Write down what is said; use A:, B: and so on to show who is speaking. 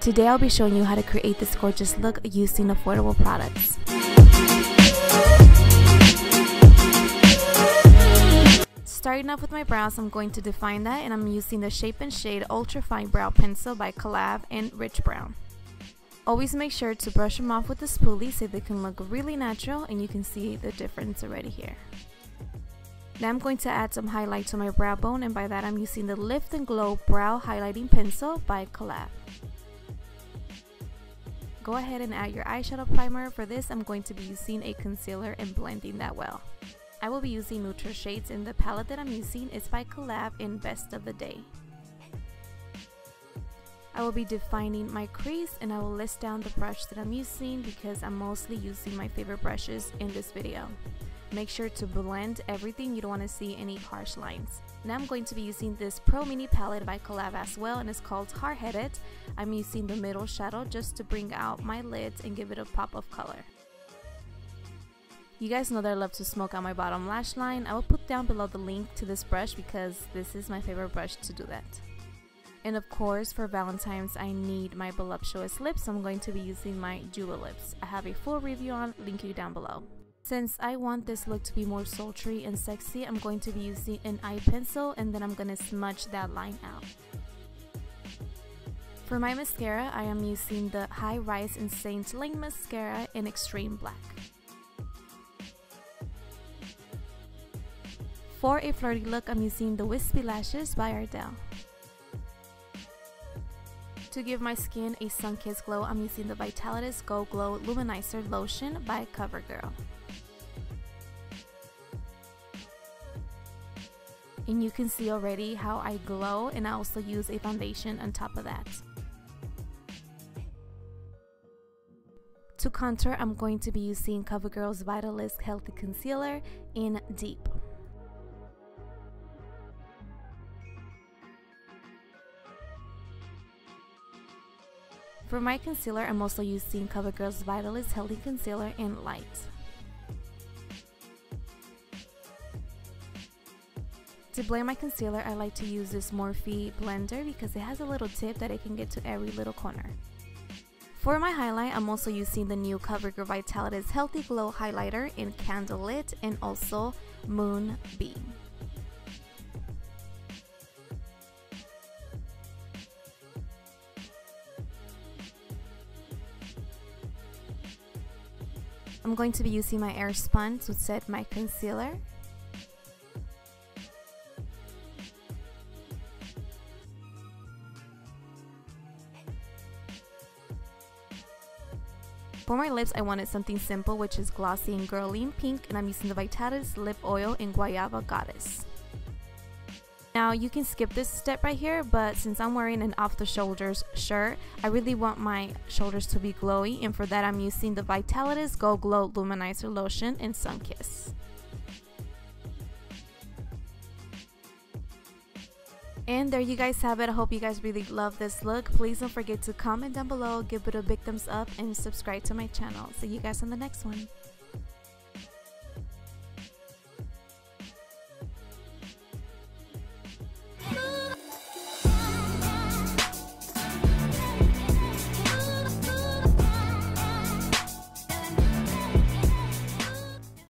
A: Today I'll be showing you how to create this gorgeous look using affordable products. Starting off with my brows, I'm going to define that, and I'm using the Shape and Shade Ultra Fine Brow Pencil by COLLAB in Rich Brown. Always make sure to brush them off with the spoolie so they can look really natural, and you can see the difference already here. Now I'm going to add some highlight to my brow bone, and by that I'm using the Lift and Glow Brow Highlighting Pencil by COLLAB. Go ahead and add your eyeshadow primer. For this, I'm going to be using a concealer and blending that well. I will be using neutral shades, and the palette that I'm using is by COLLAB in Best of the Day. I will be defining my crease, and I will list down the brush that I'm using because I'm mostly using my favorite brushes in this video. Make sure to blend everything, you don't want to see any harsh lines. Now I'm going to be using this Pro Mini palette by COLLAB as well, and it's called Hard Headed. I'm using the middle shadow just to bring out my lids and give it a pop of color. You guys know that I love to smoke out my bottom lash line. I will put down below the link to this brush because this is my favorite brush to do that. And of course, for Valentine's, I need my voluptuous lips, so I'm going to be using my Jewel lips. I have a full review on, link you down below. Since I want this look to be more sultry and sexy, I'm going to be using an eye pencil, and then I'm going to smudge that line out. For my mascara, I am using the High Rise in Saint Lain Mascara in Extreme Black. For a flirty look, I'm using the Wispy Lashes by Ardell. To give my skin a sun-kissed glow, I'm using the Vitalist Go Glow Luminizer Lotion by COVERGIRL. And you can see already how I glow, and I also use a foundation on top of that. To contour, I'm going to be using COVERGIRL's Vitalist Healthy Concealer in Deep. For my concealer, I'm also using COVERGIRL's Vitalist Healthy Concealer in Light. To blend my concealer, I like to use this Morphe blender because it has a little tip that it can get to every little corner. For my highlight, I'm also using the new COVERGIRL Vitalist Healthy Glow Highlighter in Candlelit and also Moonbeam. I'm going to be using my Airspun to set my concealer. For my lips, I wanted something simple, which is glossy and girly in pink, and I'm using the Vitalist Lip Oil in Guayaba Goddess. Now you can skip this step right here, but since I'm wearing an off-the-shoulders shirt, I really want my shoulders to be glowy, and for that I'm using the Vitalist Go Glow Luminizer Lotion in Sunkiss. And there you guys have it. I hope you guys really love this look. Please don't forget to comment down below, give it a big thumbs up, and subscribe to my channel. See you guys on the next one.